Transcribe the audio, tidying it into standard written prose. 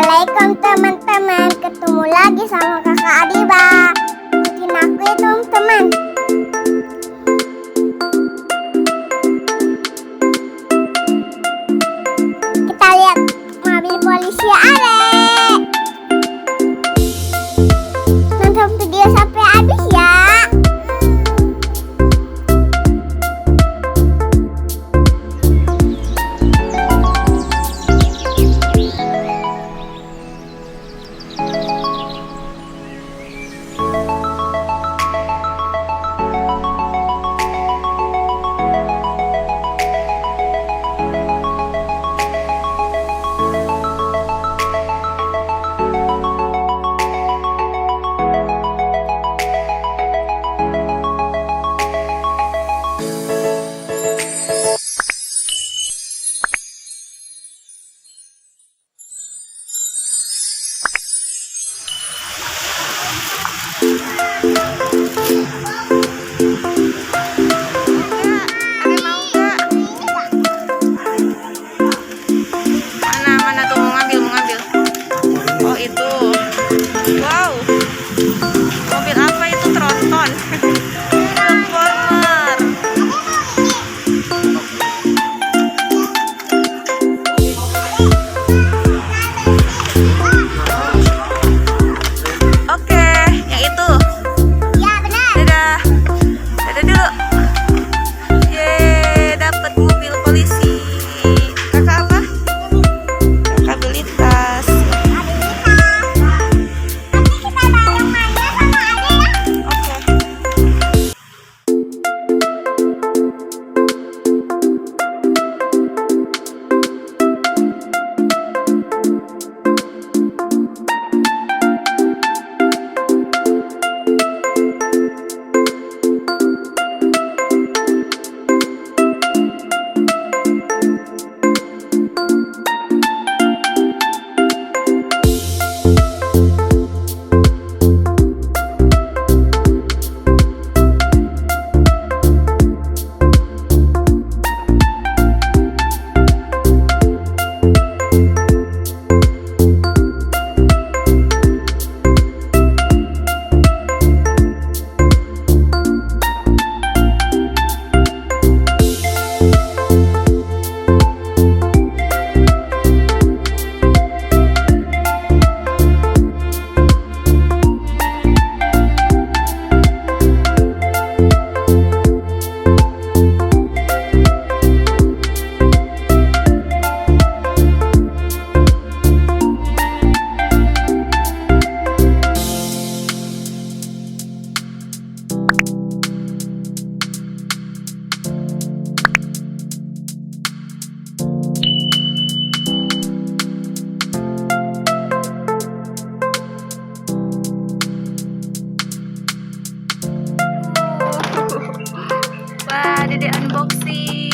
Assalamualaikum teman-teman, ketemu lagi sama kakak Adiba. Ikutin aku ya teman-teman. Kita lihat mobil polisi Ale. Nonton video sampai habis ya. Mana tuh mau ngambil? Oh itu. Wow. Mobil apa itu? Tronton. Transformer. Oke, yang itu. Ya benar. Dadah. Dadah dulu. Yeay, dapat mobil polisi. Kakak apa? Kakak beli tas. Nanti kita bareng mainnya sama Ade ya. Oke. Wah, Dede unboxing.